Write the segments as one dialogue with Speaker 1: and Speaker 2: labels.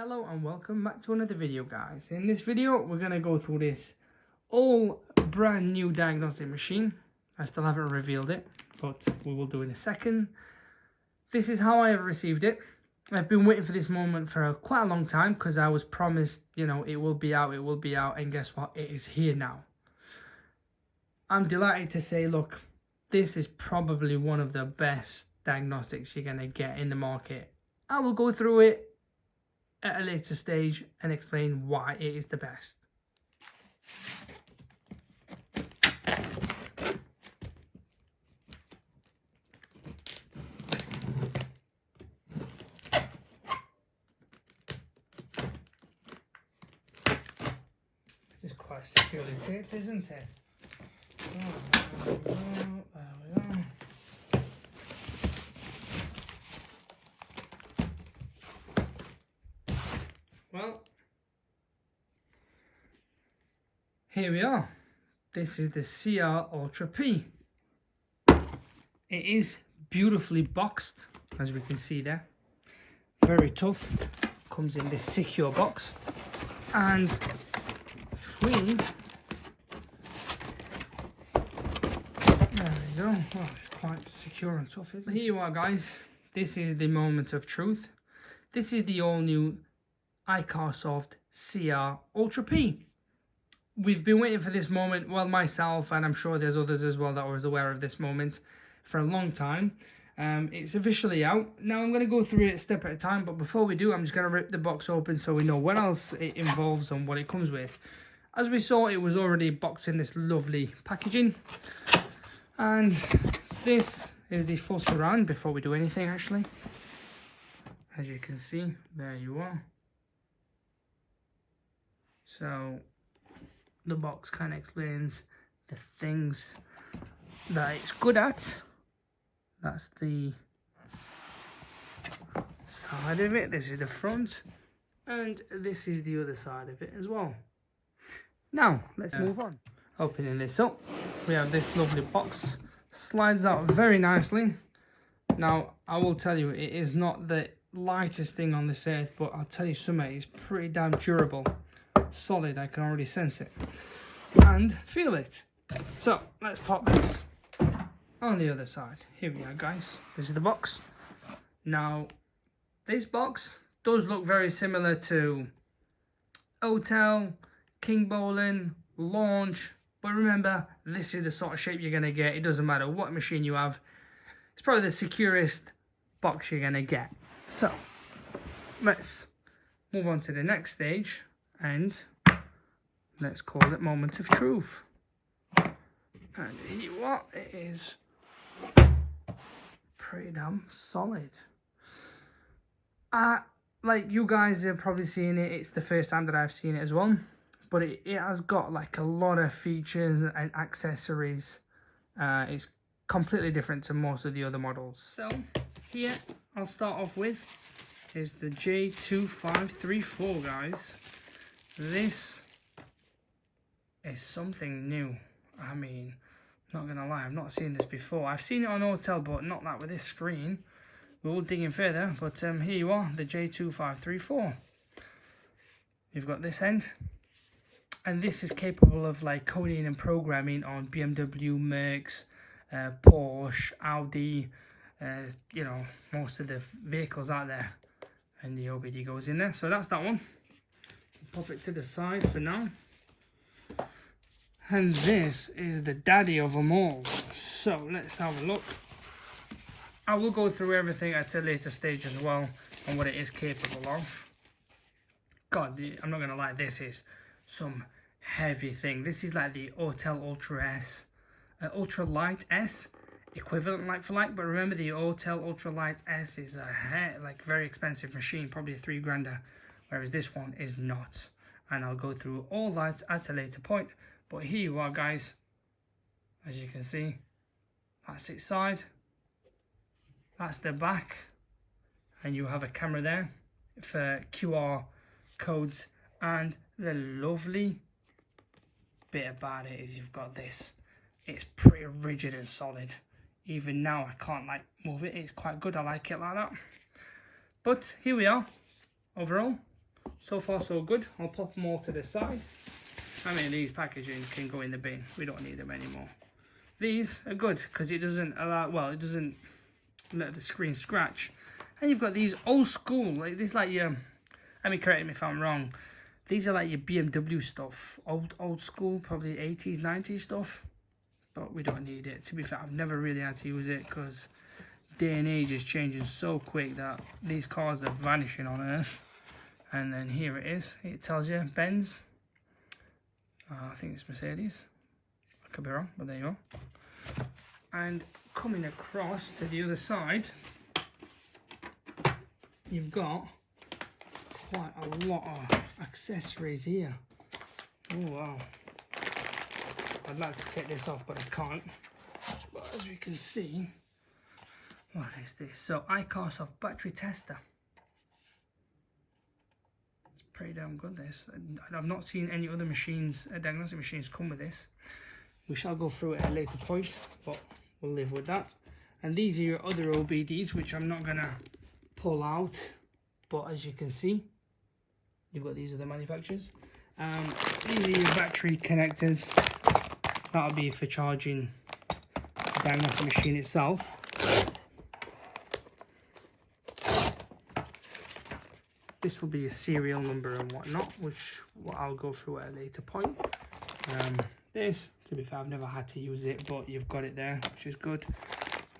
Speaker 1: Hello and welcome back to another video, guys. In this video we're going to go through this all brand new diagnostic machine. I still haven't revealed it, but we will do in a second. This is how I have received it. I've been waiting for this moment for quite a long time because I was promised, it will be out, and guess what? It is here now. I'm delighted to say, look, this is probably one of the best diagnostics you're going to get in the market. I will go through it at a later stage and explain why it is the best. This is quite securely taped, isn't it? There we go. Well, here we are. This is the CR Ultra P. It is beautifully boxed, as we can see there. Very tough. Comes in this secure box. And if we... There we go. Oh, it's quite secure and tough, isn't it? Here you are, guys. This is the moment of truth. This is the all-new iCarSoft CR Ultra P. We've been waiting for this moment, well, myself, and I'm sure there's others as well that was aware of this moment for a long time. It's officially out. Now I'm going to go through it a step at a time, but before we do, I'm just going to rip the box open so we know what else it involves and what it comes with. As we saw, it was already boxed in this lovely packaging. And this is the full surround before we do anything, actually. As you can see, there you are. So the box kind of explains the things that it's good at. That's the side of it. This is the front. And this is the other side of it as well. Now, let's move on. Opening this up, we have this lovely box. Slides out very nicely. Now, I will tell you, it is not the lightest thing on this earth, but I'll tell you something, it's pretty damn durable. Solid, I can already sense it and feel it. So let's pop this on the other side. Here we are, guys. This is the box. Now this box does look very similar to Hotel, King Bowling, Launch, but remember, this is the sort of shape you're going to get. It doesn't matter what machine you have. It's probably the securest box you're going to get. So let's move on to the next stage. And let's call it moment of truth. And here what it is, pretty damn solid. Like you guys have probably seen it. It's the first time that I've seen it as well. But it has got like a lot of features and accessories. It's completely different to most of the other models. So here I'll start off with is the J2534, guys. This is something new. I mean, not gonna lie, I've not seen this before. I've seen it on Hotel, but not that with this screen. We will dig in further, but here you are, the J2534. You've got this end, and this is capable of like coding and programming on BMW, Mercs, Porsche, Audi, most of the vehicles out there. And the OBD goes in there, so that's that one. Pop it to the side for now. And this is the daddy of them all. So let's have a look. I will go through everything at a later stage as well and what it is capable of. God, I'm not going to lie, this is some heavy thing. This is like the Hotel Ultra S, Ultra Light S, equivalent like for like. But remember, the Hotel Ultra Light S is a very expensive machine, probably a $3,000. Whereas this one is not. And I'll go through all that at a later point. But here you are, guys. As you can see, that's its side. That's the back. And you have a camera there for QR codes. And the lovely bit about it is you've got this. It's pretty rigid and solid. Even now, I can't move it. It's quite good. I like it like that. But here we are. Overall, so far so good. I'll pop them all to the side. I mean, these packaging can go in the bin. We don't need them anymore. These are good because it doesn't allow, well, it doesn't let the screen scratch. And you've got these old school, like this, like your, I mean, correct me if I'm wrong, these are like your BMW stuff, old school, probably 80s, 90s stuff. But we don't need it. To be fair, I've never really had to use it because day and age is changing so quick that these cars are vanishing on Earth. And then here it is. It tells you Benz. I think it's Mercedes. I could be wrong, but there you go. And coming across to the other side, you've got quite a lot of accessories here. Oh wow. I'd like to take this off, but I can't. But as we can see, what is this? So iCarSoft battery tester. It's pretty damn good, this. I've not seen any other machines, diagnostic machines, come with this. We shall go through it at a later point, but we'll live with that. And these are your other OBDs, which I'm not gonna pull out, but as you can see, you've got these other manufacturers. These are your battery connectors. That'll be for charging the diagnostic machine itself. This will be a serial number and whatnot, which I'll go through at a later point. This, to be fair, I've never had to use it, but you've got it there, which is good.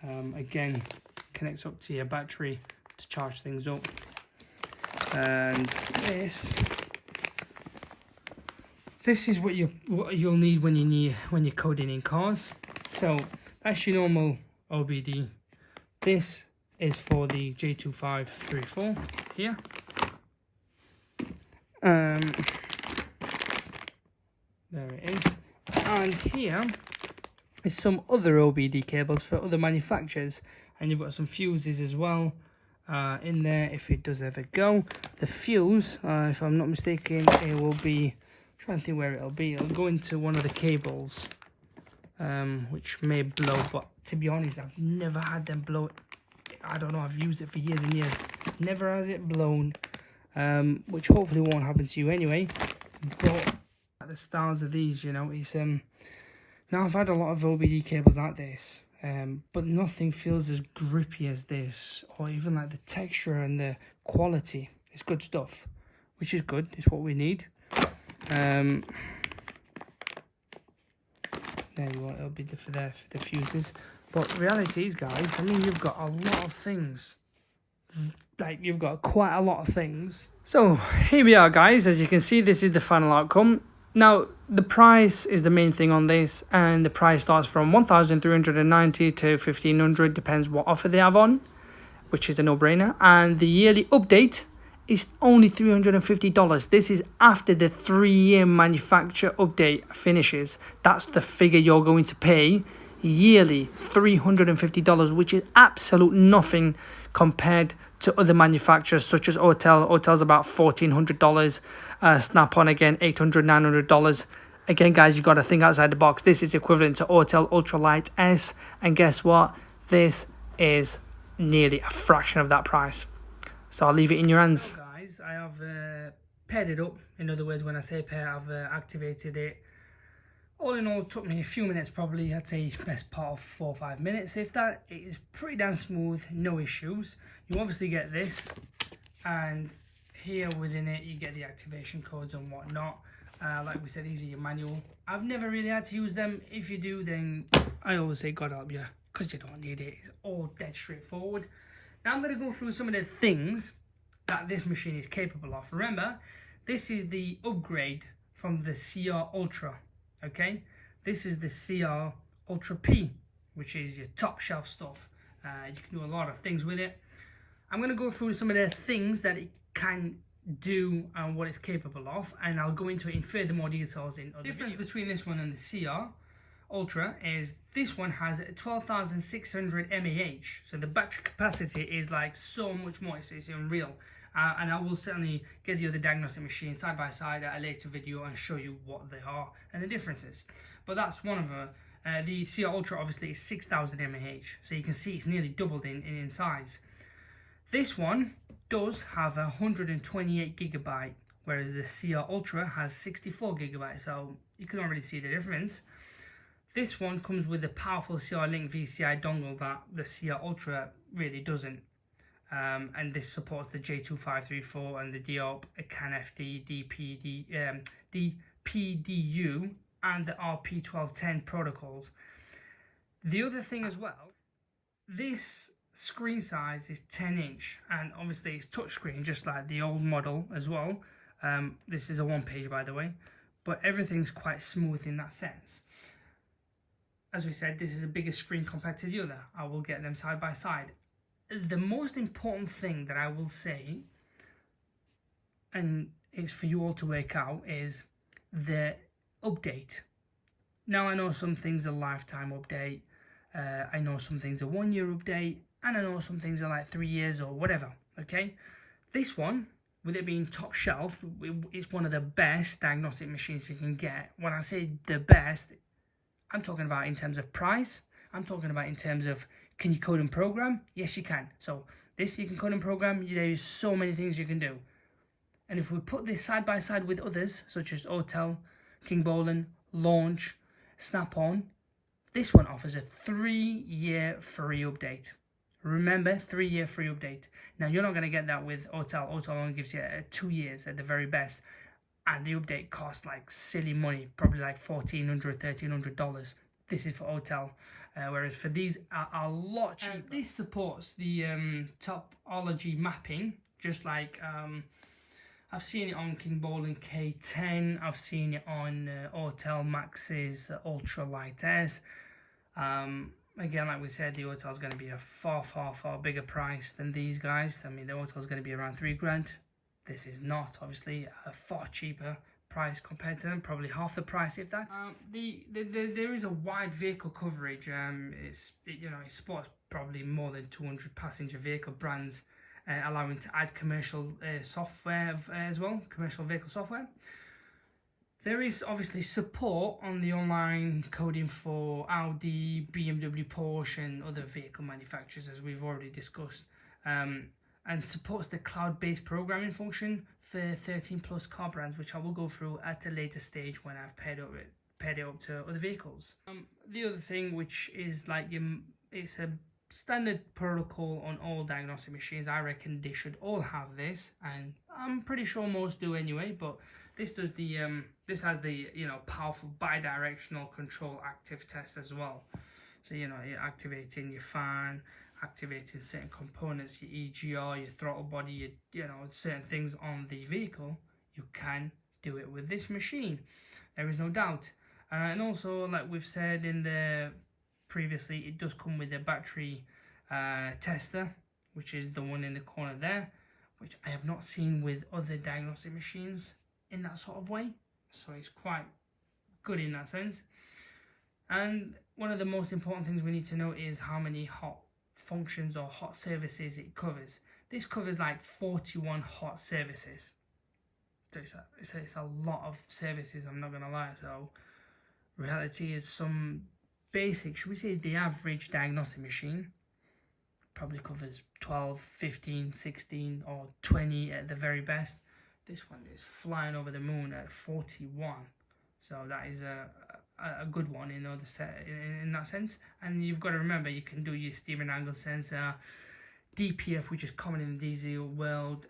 Speaker 1: Again, connects up to your battery to charge things up. And this is what you'll need when you're coding in cars. So that's your normal OBD. This is for the J2534 here. There it is. And here is some other OBD cables for other manufacturers, and you've got some fuses as well in there if it does ever go. The fuse, if I'm not mistaken, it will be, trying to think where it'll be. It'll go into one of the cables, which may blow, but to be honest, I've never had them blow. I don't know, I've used it for years and years. Never has it blown, which hopefully won't happen to you anyway. But the styles of these, you know, it's now I've had a lot of OBD cables like this, but nothing feels as grippy as this, or even like the texture and the quality. It's good stuff, which is good. It's what we need. There you go. It'll be for the fuses. But reality is, guys, I mean, you've got a lot of things. Like, you've got quite a lot of things. So here we are, guys. As you can see, this is the final outcome. Now, the price is the main thing on this, and the price starts from $1,390 to $1,500, depends what offer they have on, which is a no-brainer. And the yearly update is only $350. This is after the 3-year manufacturer update finishes. That's the figure you're going to pay yearly, $350, which is absolute nothing compared to other manufacturers such as Autel. Autel's about $1,400. Snap-on again, $800, $900. Again, guys, you got to think outside the box. This is equivalent to Autel Ultralight S, and guess what? This is nearly a fraction of that price. So I'll leave it in your hands. So guys, I have paired it up. In other words, when I say pair, I've activated it. All in all, it took me a few minutes, probably. I'd say best part of 4 or 5 minutes. If that, it is pretty damn smooth, no issues. You obviously get this, and here within it, you get the activation codes and whatnot. Like we said, these are your manual. I've never really had to use them. If you do, then I always say God help you, because you don't need it. It's all dead straightforward. Now I'm going to go through some of the things that this machine is capable of. Remember, this is the upgrade from the CR Ultra. Okay, this is the CR Ultra P, which is your top shelf stuff. You can do a lot of things with it. I'm going to go through some of the things that it can do and what it's capable of, and I'll go into it in further more details in other videos. The difference between this one and the CR Ultra is this one has 12,600 mAh, so the battery capacity is like so much more. It's unreal. And I will certainly get the other diagnostic machines side by side at a later video and show you what they are and the differences. But that's one of them. The CR Ultra obviously is 6,000 mAh, so you can see it's nearly doubled in size. This one does have 128 gigabyte, whereas the CR Ultra has 64 gigabyte, so you can already see the difference. This one comes with a powerful CR Link VCI dongle that the CR Ultra really doesn't. And this supports the J2534 and the DoIP, CanFD, D-PDU, and the RP1210 protocols. The other thing as well, this screen size is 10-inch, and obviously it's touchscreen just like the old model as well. This is a one-page, by the way, but everything's quite smooth in that sense. As we said, this is a bigger screen compared to the other. I will get them side by side. The most important thing that I will say, and it's for you all to work out, is the update. Now, I know some things are lifetime update, I know some things are 1 year update, and I know some things are like 3 years or whatever, okay? This one, with it being top shelf, it's one of the best diagnostic machines you can get. When I say the best, I'm talking about in terms of price. I'm talking about in terms of, can you code and program? Yes, you can. So this you can code and program. There is so many things you can do. And if we put this side by side with others, such as Autel, King Bolin, Launch, Snap-on, this one offers a 3-year free update. Remember, 3-year free update. Now, you're not going to get that with Autel. Autel only gives you 2 years at the very best. And the update costs like silly money, probably like $1,400, $1,300. This is for Autel, whereas for these are a lot cheaper. This supports the topology mapping, just like I've seen it on King Bolin K10. I've seen it on Autel Max's Ultralight S. Again, like we said, the Autel is going to be a far bigger price than these guys. I mean, the Autel is going to be around $3,000. This is not, obviously, a far cheaper price compared to them, probably half the price, if that. There is a wide vehicle coverage. It supports probably more than 200 passenger vehicle brands, allowing to add commercial software as well, commercial vehicle software. There is obviously support on the online coding for Audi, BMW, Porsche, and other vehicle manufacturers, as we've already discussed. And supports the cloud-based programming function for 13 plus car brands, which I will go through at a later stage when I've paired it up to other vehicles. The other thing, which is like it's a standard protocol on all diagnostic machines. I reckon they should all have this, and I'm pretty sure most do anyway. But this does the this has the powerful bidirectional control active test as well. So you're activating your fan, activating certain components, your EGR, your throttle body, certain things on the vehicle. You can do it with this machine. There is no doubt. And also, like we've said in the previously, it does come with a battery tester, which is the one in the corner there, which I have not seen with other diagnostic machines in that sort of way. So it's quite good in that sense. And one of the most important things we need to know is how many hot functions or hot services it covers. This covers like 41 hot services. So it's a lot of services, I'm not gonna lie. So reality is some basic, should we say the average diagnostic machine probably covers 12, 15, 16 or 20 at the very best. This one is flying over the moon at 41. So that is a good one in that sense. And you've got to remember, you can do your steering angle sensor, DPF, which is common in the diesel world,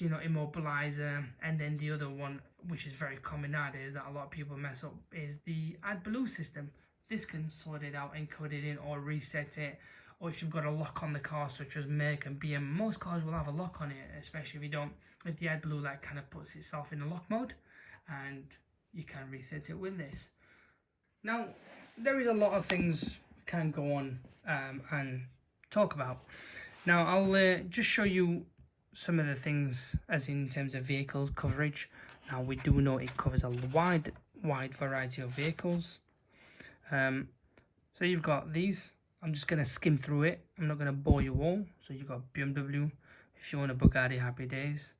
Speaker 1: immobilizer, and then the other one, which is very common nowadays that a lot of people mess up, is the AdBlue system. This can sort it out, encode it in, or reset it. Or if you've got a lock on the car, such as Merc and BM, most cars will have a lock on it, especially if the AdBlue light kind of puts itself in a lock mode, and you can reset it with this. Now, there is a lot of things we can go on and talk about. Now, I'll just show you some of the things as in terms of vehicles coverage. Now, we do know it covers a wide variety of vehicles. So you've got these. I'm just going to skim through it. I'm not going to bore you all. So you've got BMW. If you want a Bugatti, happy days.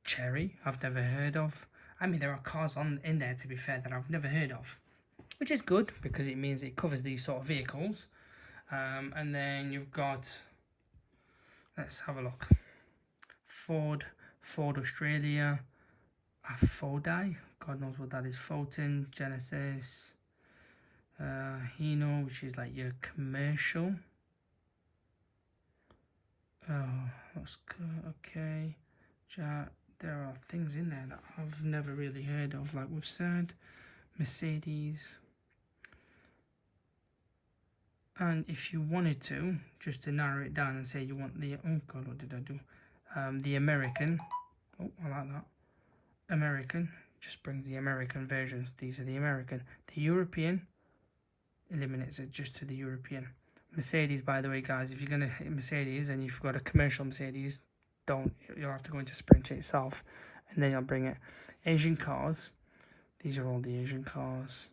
Speaker 1: Cherry, I've never heard of. I mean, there are cars in there, to be fair, that I've never heard of, which is good because it means it covers these sort of vehicles. And then you've got Let's have a look. Ford Australia, Theoigh, God knows what that is. Fulton, Genesis, Hino, which is like your commercial. Oh, that's good. Okay. There are things in there that I've never really heard of, like we've said. Mercedes. And if you wanted to, just to narrow it down and say you want the, oh God, what did I do? The American. Oh, I like that. American. Just brings the American versions. These are the American. The European eliminates it just to the European. Mercedes, by the way, guys, if you're going to hit Mercedes and you've got a commercial Mercedes, you'll have to go into Sprint itself, and then you'll bring it. Asian cars. These are all the Asian cars.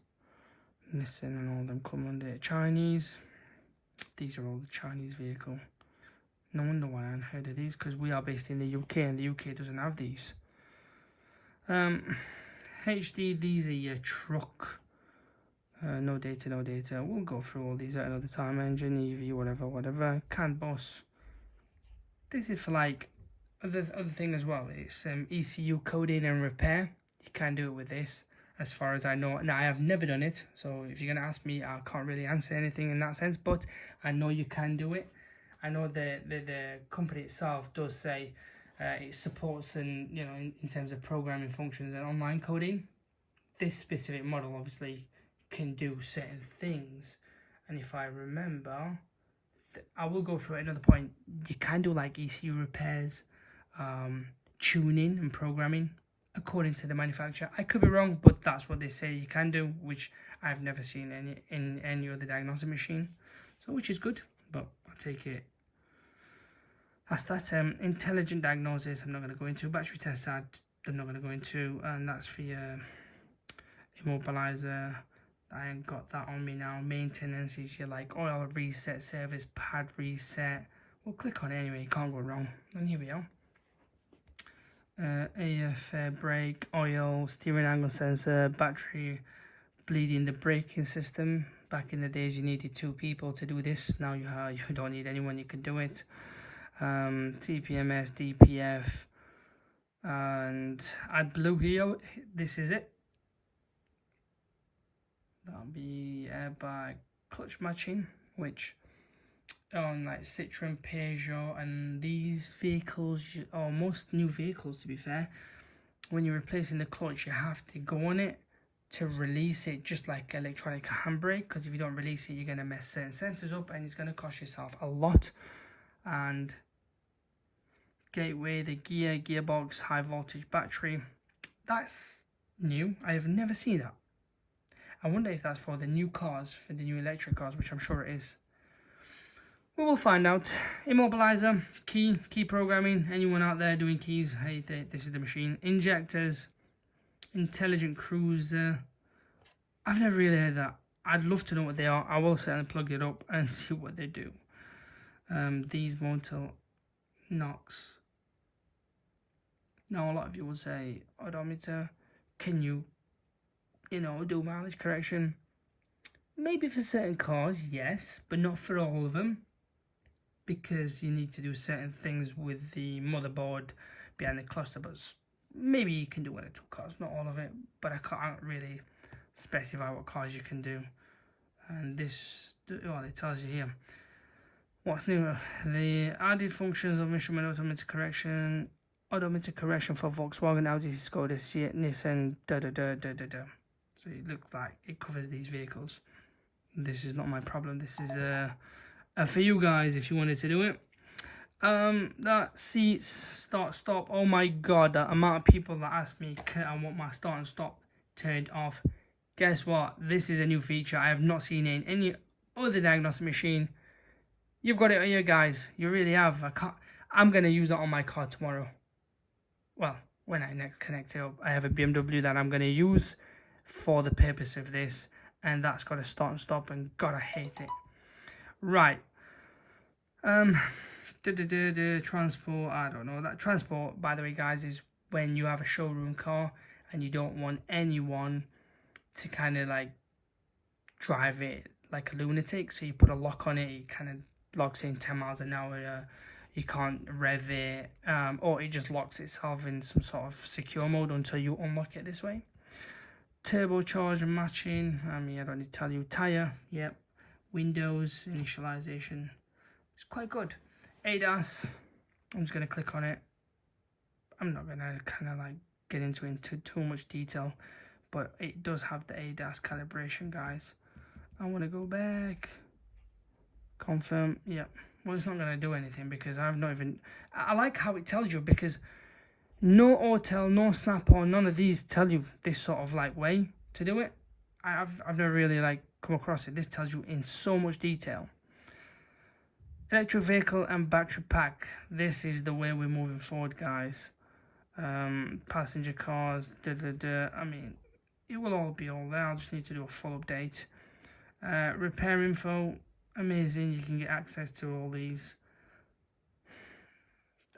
Speaker 1: Nissan and all of them come under it. Chinese. These are all the Chinese vehicle. No wonder why I hadn't heard of these, because we are based in the UK and the UK doesn't have these. HD, these are your truck. No data. We'll go through all these at another time. Engine, EV, whatever. CAN bus. This is for like other thing as well. It's ECU coding and repair. You can do it with this, as far as I know. Now, I have never done it, so if you're gonna ask me, I can't really answer anything in that sense. But I know you can do it. I know the company itself does say it supports, and in terms of programming functions and online coding. This specific model obviously can do certain things, and if I remember, I will go through at another point. You can do like ECU repairs, tuning and programming according to the manufacturer. I could be wrong, but that's what they say you can do, which I've never seen in any other diagnostic machine, so which is good. But I'll take it. That's intelligent diagnosis. I'm not going to go into. Battery test side, I'm not going to go into, and that's for your immobilizer. I ain't got that on me now. Maintenance is your like oil reset, service pad reset. We'll click on it anyway, can't go wrong. And here we are. AF brake, oil, steering angle sensor, battery, bleeding the braking system. Back in the days you needed 2 people to do this. Now you don't need anyone, you can do it. TPMS, DPF, and AdBlue here. This is it. That'll be airbag clutch matching, which on like Citroen, Peugeot, and these vehicles, or most new vehicles to be fair, when you're replacing the clutch, you have to go on it to release it, just like electronic handbrake, because if you don't release it, you're going to mess certain sensors up and it's going to cost yourself a lot. And gateway, the gearbox, high voltage battery, that's new. I have never seen that. I wonder if that's for the new cars, for the new electric cars, which I'm sure it is. We will find out. Immobilizer, key programming. Anyone out there doing keys? Hey, this is the machine. Injectors, intelligent cruiser. I've never really heard that. I'd love to know what they are. I will certainly plug it up and see what they do. These motor knocks. Now, a lot of you will say, odometer, can you do mileage correction? Maybe for certain cars, yes, but not for all of them, because you need to do certain things with the motherboard behind the cluster. But maybe you can do one or 2 cars, not all of it, but I can't really specify what cars you can do. And this, well, it tells you here. What's new? The added functions of instrument automatic correction for Volkswagen, Audi, Skoda, Seat, Nissan, So it looks like it covers these vehicles. This is not my problem. This is for you guys if you wanted to do it. That seats, start, stop. Oh my god, the amount of people that ask me, I want my start and stop turned off. Guess what? This is a new feature. I have not seen it in any other diagnostic machine. You've got it here, guys. You really have. I'm going to use it on my car tomorrow. Well, when I next connect it up. I have a BMW that I'm going to use for the purpose of this. And that's got to start and stop. And God, I hate it. Right. Transport. I don't know. That transport, by the way, guys, is when you have a showroom car and you don't want anyone to kind of like drive it like a lunatic. So you put a lock on it. It kind of locks in 10 miles an hour. you can't rev it, or it just locks itself in some sort of secure mode until you unlock it this way. Turbocharger matching, I mean, I don't need to tell you. Tire, yep. Windows initialization, it's quite good. ADAS, I'm just going to click on it. I'm not going to kind of like get into too much detail, but it does have the ADAS calibration, guys. I want to go back, confirm, yep. Well, it's not going to do anything because I've not even, I like how it tells you, because no Autel, no Snap-on, none of these tell you this sort of like way to do it. I've never really like come across it. This tells you in so much detail. Electric vehicle and battery pack. This is the way we're moving forward, guys. Passenger cars, I mean, it will all be all there. I'll just need to do a full update. Repair info, amazing. You can get access to all these.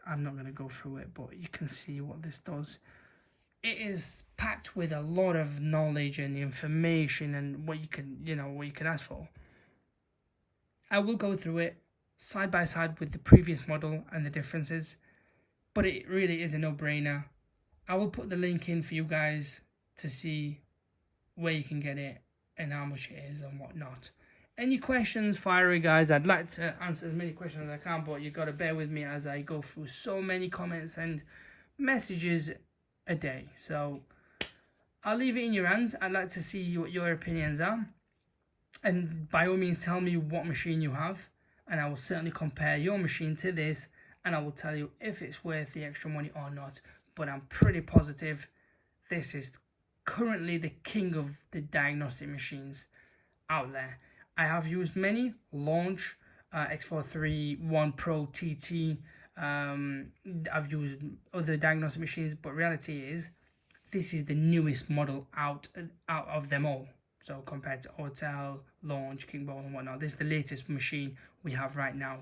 Speaker 1: I'm not going to go through it, but you can see what this does. It is packed with a lot of knowledge and information and what you can, what you can ask for. I will go through it side by side with the previous model and the differences, but it really is a no-brainer. I will put the link in for you guys to see where you can get it and how much it is and whatnot. Any questions, fire away, guys. I'd like to answer as many questions as I can, but you've got to bear with me as I go through so many comments and messages a day. So I'll leave it in your hands. I'd like to see what your opinions are. And by all means, tell me what machine you have. And I will certainly compare your machine to this. And I will tell you if it's worth the extra money or not. But I'm pretty positive this is currently the king of the diagnostic machines out there. I have used many, Launch, X431 Pro TT. I've used other diagnostic machines, but reality is this is the newest model out of them all. So compared to Autel, Launch, Kickball and whatnot, this is the latest machine we have right now.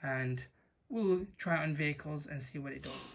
Speaker 1: And we'll try it on vehicles and see what it does.